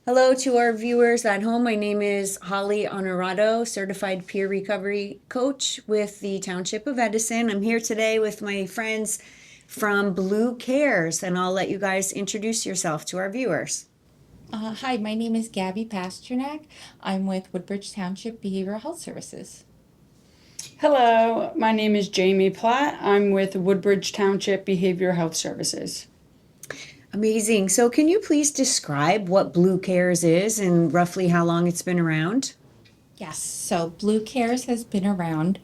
Hello to our viewers at home. My name is Holly Honorado, certified peer recovery coach with the Township of Edison. I'm here today with my friends from Blue Cares, and I'll let you guys introduce yourself to our viewers. Hi, my name is Gabby Pasternak. I'm with Woodbridge Township Behavioral Health Services. Hello, my name is Jamie Platt. I'm with Woodbridge Township Behavioral Health Services. Amazing. So, can you please describe what Blue Cares is and roughly how long it's been around? Yes, so Blue Cares has been around.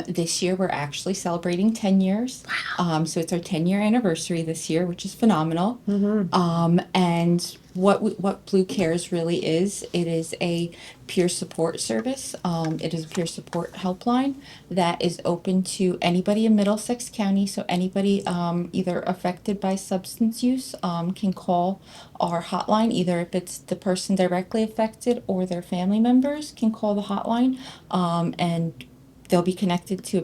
This year we're actually celebrating 10 years. So it's our 10-year anniversary this year, which is phenomenal. Mm-hmm. And what Blue Cares really is, it is a peer support service. It is a peer support helpline that is open to anybody in Middlesex County. So anybody either affected by substance use can call our hotline, either if it's the person directly affected or their family members can call the hotline, and they'll be connected to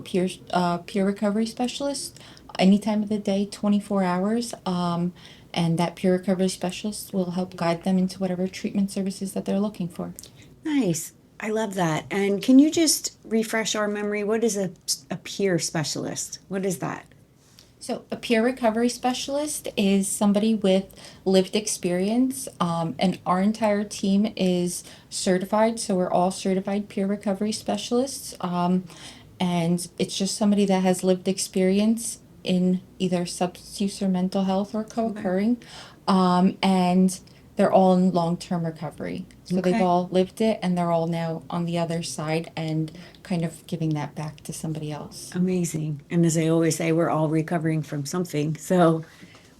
a peer recovery specialist any time of the day, 24 hours. And that peer recovery specialist will help guide them into whatever treatment services that they're looking for. Nice. I love that. And can you just refresh our memory? What is a peer specialist? What is that? So, a peer recovery specialist is somebody with lived experience, and our entire team is certified. So, we're all certified peer recovery specialists. And it's just somebody that has lived experience in either substance use or mental health or co occurring. And they're all in long term recovery. So, they've Okay. all lived it and they're all now on the other side and kind of giving that back to somebody else. Amazing. And as I always say, we're all recovering from something. So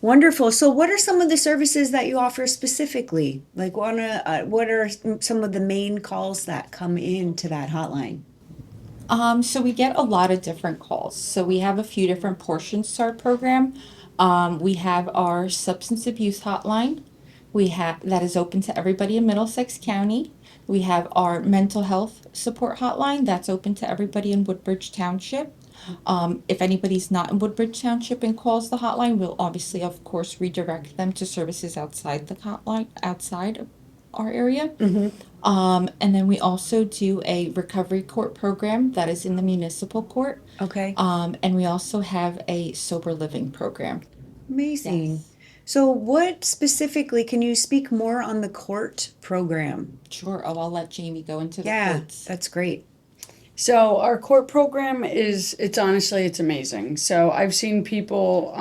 wonderful. So, what are some of the services that you offer specifically? Like, what are some of the main calls that come into that hotline? So we get a lot of different calls. So we have a few different portions to our program. We have our substance abuse hotline. We have that is open to everybody in Middlesex County. We have our mental health support hotline that's open to everybody in Woodbridge Township. If anybody's not in Woodbridge Township and calls the hotline, we'll obviously, of course, redirect them to services outside the hotline, outside of our area. Mm-hmm. And then we also do a recovery court program that is in the municipal court. Okay. And we also have a sober living program. Amazing. Yes. So, what specifically can you speak more on the court program? Sure. Oh, I'll let Jamie go into the Yeah, courts. that's great. So our court program it's honestly, it's amazing. So I've seen people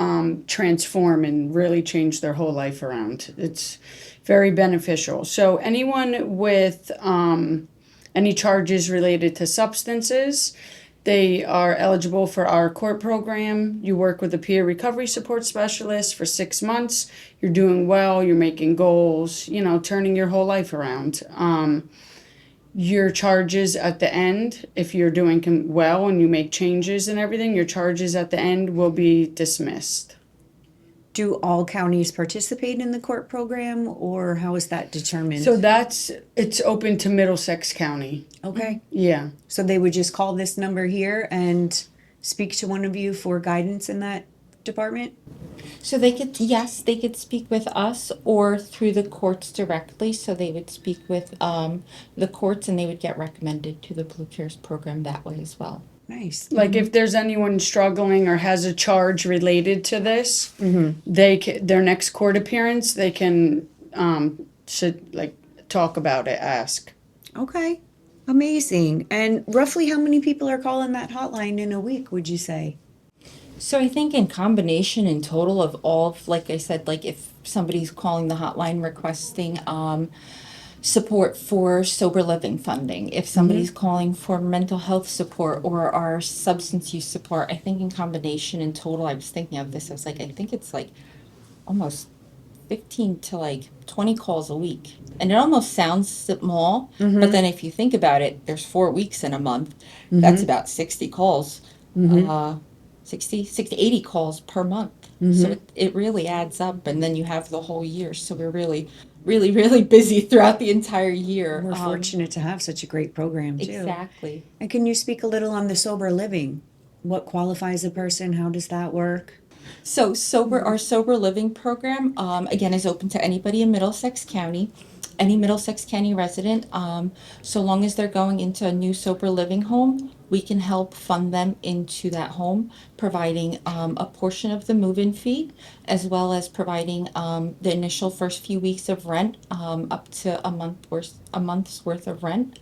transform and really change their whole life around. It's very beneficial. So anyone with any charges related to substances, they are eligible for our court program. You work with a peer recovery support specialist for 6 months. You're doing well, you're making goals, turning your whole life around. Your charges at the end, if you're doing well and you make changes and everything, your charges at the end will be dismissed. Do all counties participate in the court program, or how is that So determined? it's open to Middlesex County. Okay. Yeah. So they would just call this number here and speak to one of you for guidance in that department? So they could, yes, they could speak with us or through the courts directly. So they would speak with the courts and they would get recommended to the Blue Cares program that way as well. Nice. Like if there's anyone struggling or has a charge related to this, Mm-hmm. their next court appearance, they can should like talk about it, ask. Okay. Amazing. And roughly how many people are calling that hotline in a week, would you say? So I think in combination in total of all, like I said, like if somebody's calling the hotline requesting support for sober living funding, if somebody's Mm-hmm. calling for mental health support or our substance use support, I think in combination in total, I was thinking of this, I was like, I think it's like almost 15 to like 20 calls a week. And it almost sounds small, but Mm-hmm. then if you think about it, there's 4 weeks in a month. That's Mm-hmm. about 60 calls. Mm-hmm. Uh, 60, 80 calls per month. So Mm-hmm. it really adds up. And then you have the whole year. So we're really, really, really busy throughout the entire year. We're fortunate to have such a great program too. Exactly. And can you speak a little on the sober living? What qualifies a person? How does that work? So our sober living program, again, is open to anybody in Middlesex County, any Middlesex County resident. So long as they're going into a new sober living home, we can help fund them into that home, providing a portion of the move-in fee, as well as providing the initial first few weeks of rent, up to a month's worth of rent,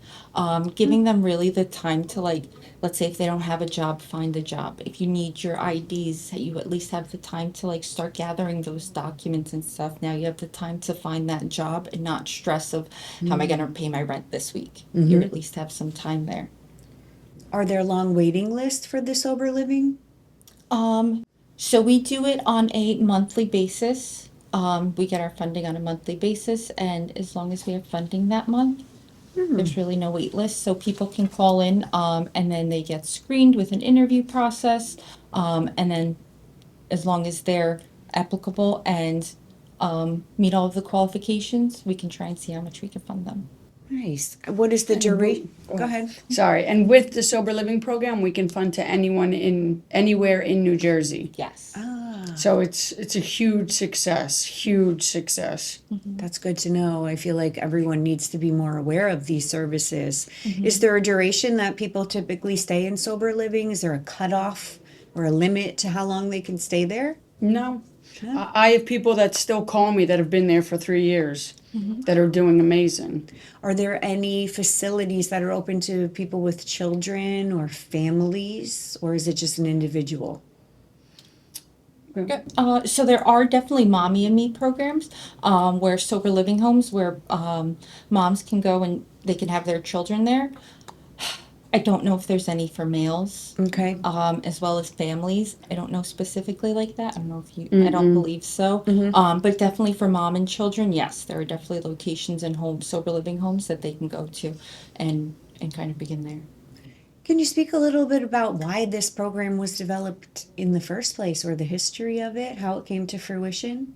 giving them really the time to, like, let's say if they don't have a job, find a job. If you need your IDs, you at least have the time to, like, start gathering those documents and stuff. Now you have the time to find that job and not stress of how am I gonna pay my rent this week. You at least have some time there. Are there long waiting lists for the sober living? So we do it on a monthly basis. We get our funding on a monthly basis, and as long as we have funding that month, there's really no wait list, so people can call in, and then they get screened with an interview process, and then as long as they're applicable and meet all of the qualifications, we can try and see how much we can fund them. Nice. What is the duration? Go ahead. Sorry, and with the sober living program, we can fund to anyone in anywhere in New Jersey. Yes. So it's a huge success, huge success. That's good to know. I feel like everyone needs to be more aware of these services. Is there a duration that people typically stay in sober living? Is there a cutoff or a limit to how long they can stay there? No. I have people that still call me that have been there for 3 years that are doing amazing. Are there any facilities that are open to people with children or families, or is it just an individual? So there are definitely mommy and me programs, where sober living homes where moms can go and they can have their children there. I don't know if there's any for males, Okay. as well as families. I don't know specifically like that. I don't know if you, I don't believe so. But definitely for mom and children, yes, there are definitely locations and homes, sober living homes that they can go to and kind of begin there. Can you speak a little bit about why this program was developed in the first place, or the history of it, how it came to fruition?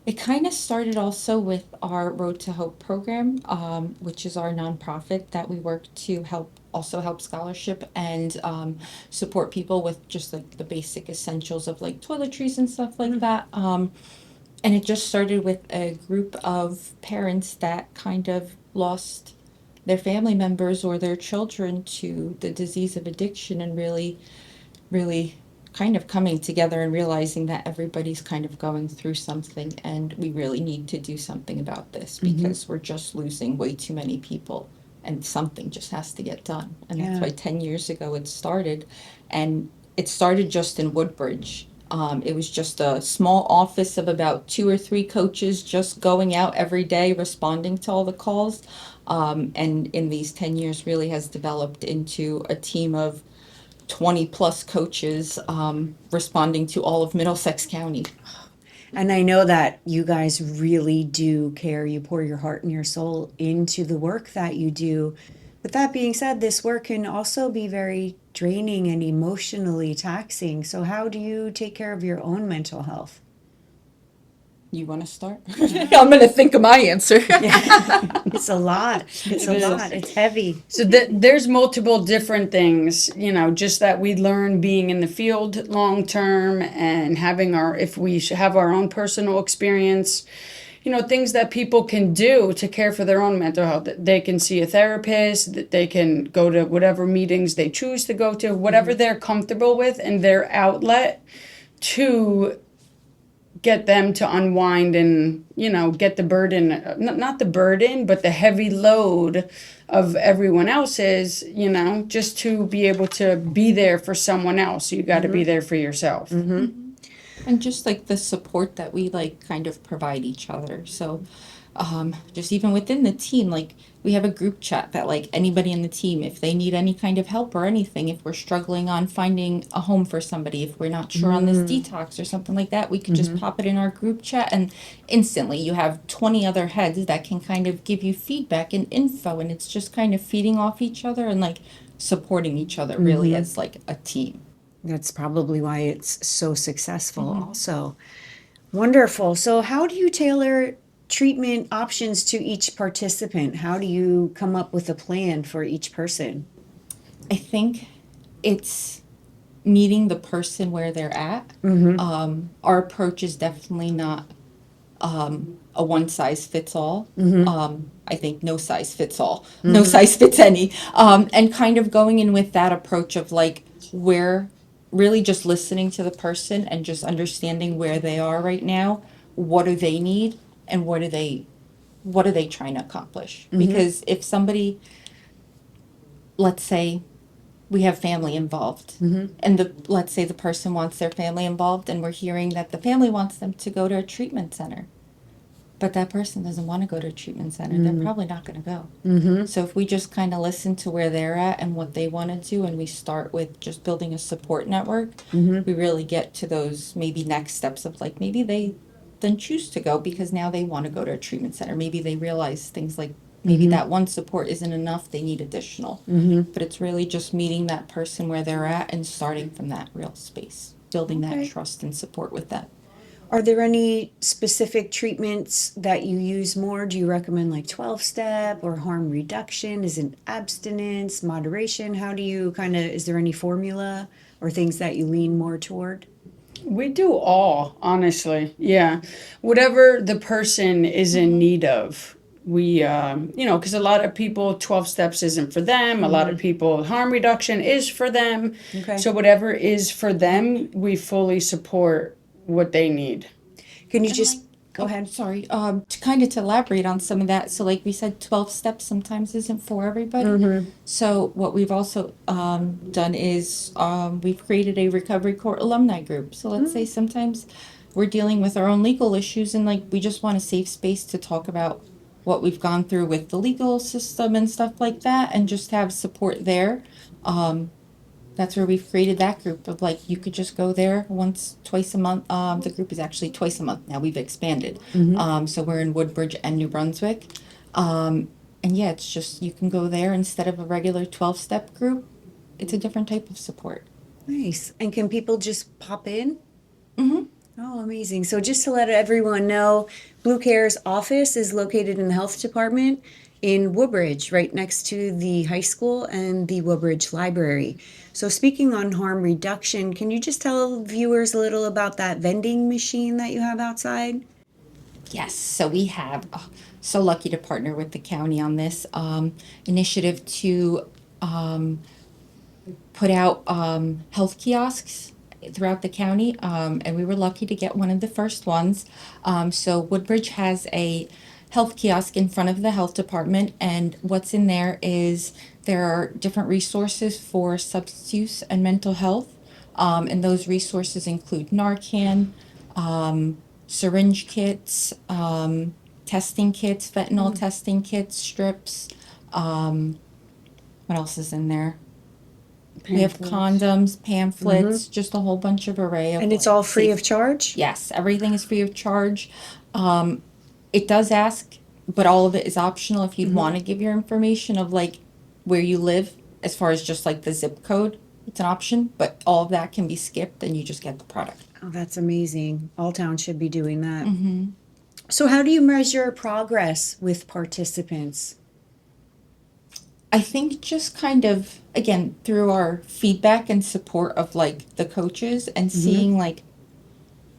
It kind of started also with our Road to Hope program, which is our nonprofit that we work to help scholarship and support people with just like the basic essentials of like toiletries and stuff like that. And it just started with a group of parents that kind of lost their family members or their children to the disease of addiction, and really kind of coming together and realizing that everybody's kind of going through something, and we really need to do something about this because we're just losing way too many people, and something just has to get done. And that's Yeah. why 10 years ago it started, and it started just in Woodbridge. It was just a small office of about 2 or 3 coaches just going out every day responding to all the calls, and in these 10 years really has developed into a team of 20 plus coaches, responding to all of Middlesex County. And I know that you guys really do care. You pour your heart and your soul into the work that you do. With that being said, this work can also be very draining and emotionally taxing. So, how do you take care of your own mental health? You want to start? I'm going to think of my answer. It's a lot. It's a It is. lot. It's heavy. So there's multiple different things, just that we learn being in the field long term and having if we have our own personal experience, things that people can do to care for their own mental health. That they can see a therapist, that they can go to whatever meetings they choose to go to, whatever they're comfortable with, and their outlet to get them to unwind and get the burden, not the burden, but the heavy load of everyone else's, just to be able to be there for someone else. You got to be there for yourself. And just like the support that we like kind of provide each other. So just even within the team, like we have a group chat that like anybody in the team, if they need any kind of help or anything, if we're struggling on finding a home for somebody, if we're not sure on this detox or something like that, we could just pop it in our group chat, and instantly you have 20 other heads that can kind of give you feedback and info, and it's just kind of feeding off each other and like supporting each other really as like a team. That's probably why it's so successful, also. Wonderful. So, how do you tailor treatment options to each participant? How do you come up with a plan for each person? I think it's meeting the person where they're at. Our approach is definitely not a one size fits all. I think no size fits all, no size fits any. And kind of going in with that approach of like where really just listening to the person and just understanding where they are right now, what do they need, and what are they trying to accomplish? Because if somebody, let's say we have family involved, and let's say the person wants their family involved, and we're hearing that the family wants them to go to a treatment center, but that person doesn't want to go to a treatment center, they're probably not going to go. So if we just kind of listen to where they're at and what they want to do, and we start with just building a support network, we really get to those maybe next steps of like maybe they then choose to go because now they want to go to a treatment center. Maybe they realize things like maybe that one support isn't enough, they need additional. But it's really just meeting that person where they're at and starting from that real space, building Okay. that trust and support with them. Are there any specific treatments that you use more? Do you recommend like 12-step or harm reduction? Is it abstinence, moderation? How do you kind of, is there any formula or things that you lean more toward? We do all, honestly. Yeah. Whatever the person is in need of. We, because a lot of people, 12 steps isn't for them. A lot of people, harm reduction is for them. Okay. So, whatever is for them, we fully support what they need. Can you And just like- go oh, ahead? Sorry, to kind of to elaborate on some of that. So like we said, 12 steps sometimes isn't for everybody. So what we've also done is we've created a recovery court alumni group. So let's say sometimes we're dealing with our own legal issues and like we just want a safe space to talk about what we've gone through with the legal system and stuff like that and just have support there. That's where we've created that group of like you could just go there once, twice a month. The group is actually twice a month now. We've expanded. So we're in Woodbridge and New Brunswick. And yeah, it's just you can go there instead of a regular 12-step group. It's a different type of support. Nice. And can people just pop in? Mm-hmm. Oh, amazing. So just to let everyone know, Blue Care's office is located in the health department in Woodbridge, right next to the high school and the Woodbridge Library. So speaking on harm reduction, can you just tell viewers a little about that vending machine that you have outside? Yes, so we have so lucky to partner with the county on this initiative to put out health kiosks throughout the county, and we were lucky to get one of the first ones. So Woodbridge has a health kiosk in front of the health department, and what's in there is there are different resources for substance use and mental health, and those resources include Narcan, syringe kits, testing kits, fentanyl testing kits, strips. What else is in there? We have condoms, pamphlets, just a whole bunch of array of. And it's like, all free safe- of charge? Yes, everything is free of charge. It does ask, but all of it is optional if you'd want to give your information of like where you live, as far as just like the zip code. It's an option, but all of that can be skipped and you just get the product. Oh, that's amazing. All towns should be doing that. So how do you measure progress with participants? I think just kind of, again, through our feedback and support of like the coaches and seeing like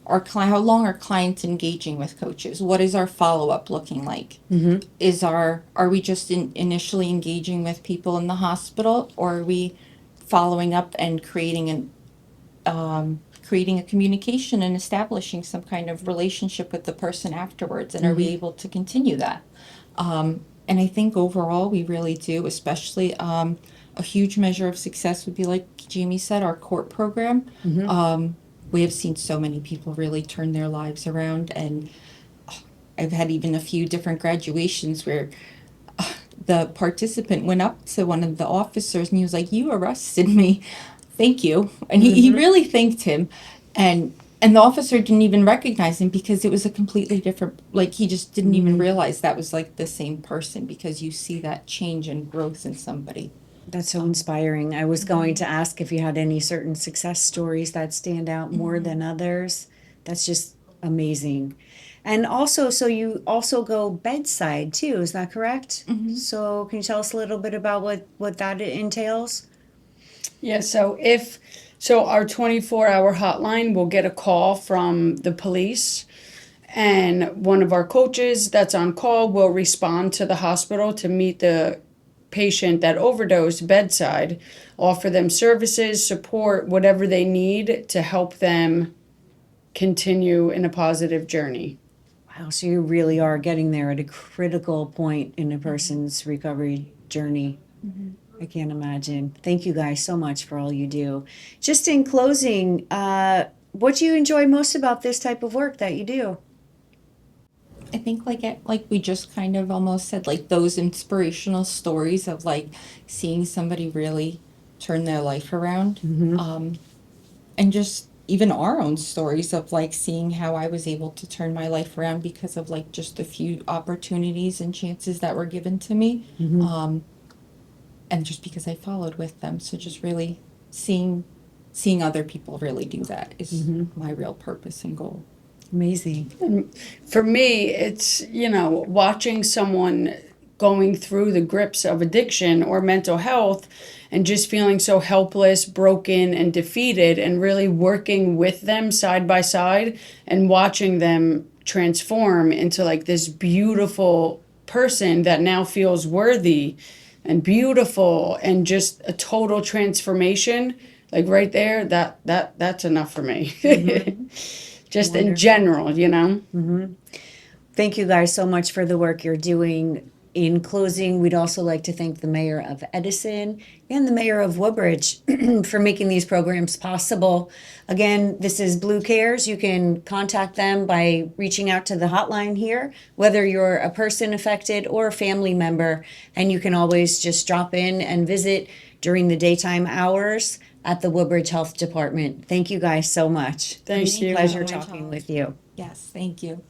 how long are clients engaging with coaches? What is our follow-up looking like? Are we just initially engaging with people in the hospital, or are we following up and creating a communication and establishing some kind of relationship with the person afterwards? And are we able to continue that? And I think overall we really do, especially a huge measure of success would be, like Jamie said, our court program. We have seen so many people really turn their lives around, and I've had even a few different graduations where the participant went up to one of the officers and he was like, "You arrested me, thank you," and he really thanked him, and the officer didn't even recognize him because it was a completely different, like he just didn't even realize that was like the same person, because you see that change and growth in somebody. That's so inspiring. I was going to ask if you had any certain success stories that stand out more than others. That's just amazing. And also, so you also go bedside too, is that correct? So can you tell us a little bit about what that entails? Yeah, so if So our 24-hour hotline will get a call from the police, and one of our coaches that's on call will respond to the hospital to meet the patient that overdosed bedside, offer them services, support, whatever they need to help them continue in a positive journey. Wow, so you really are getting there at a critical point in a person's recovery journey. I can't imagine. Thank you guys so much for all you do. Just in closing, what do you enjoy most about this type of work that you do? I think like we just kind of almost said, like those inspirational stories of like seeing somebody really turn their life around. And just even our own stories of like seeing how I was able to turn my life around because of like just a few opportunities and chances that were given to me. And just because I followed with them. So just really seeing other people really do that is my real purpose and goal. Amazing. For me, it's, watching someone going through the grips of addiction or mental health and just feeling so helpless, broken, and defeated, and really working with them side by side and watching them transform into like this beautiful person that now feels worthy and beautiful and just a total transformation. Like right there, that's enough for me. Just in general, Thank you guys so much for the work you're doing. In closing, we'd also like to thank the mayor of Edison and the mayor of Woodbridge for making these programs possible. Again, this is Blue Cares. You can contact them by reaching out to the hotline here, whether you're a person affected or a family member. And you can always just drop in and visit during the daytime hours at the Woodbridge Health Department. Thank you guys so much. Thank you. Pleasure talking with you. Yes, thank you.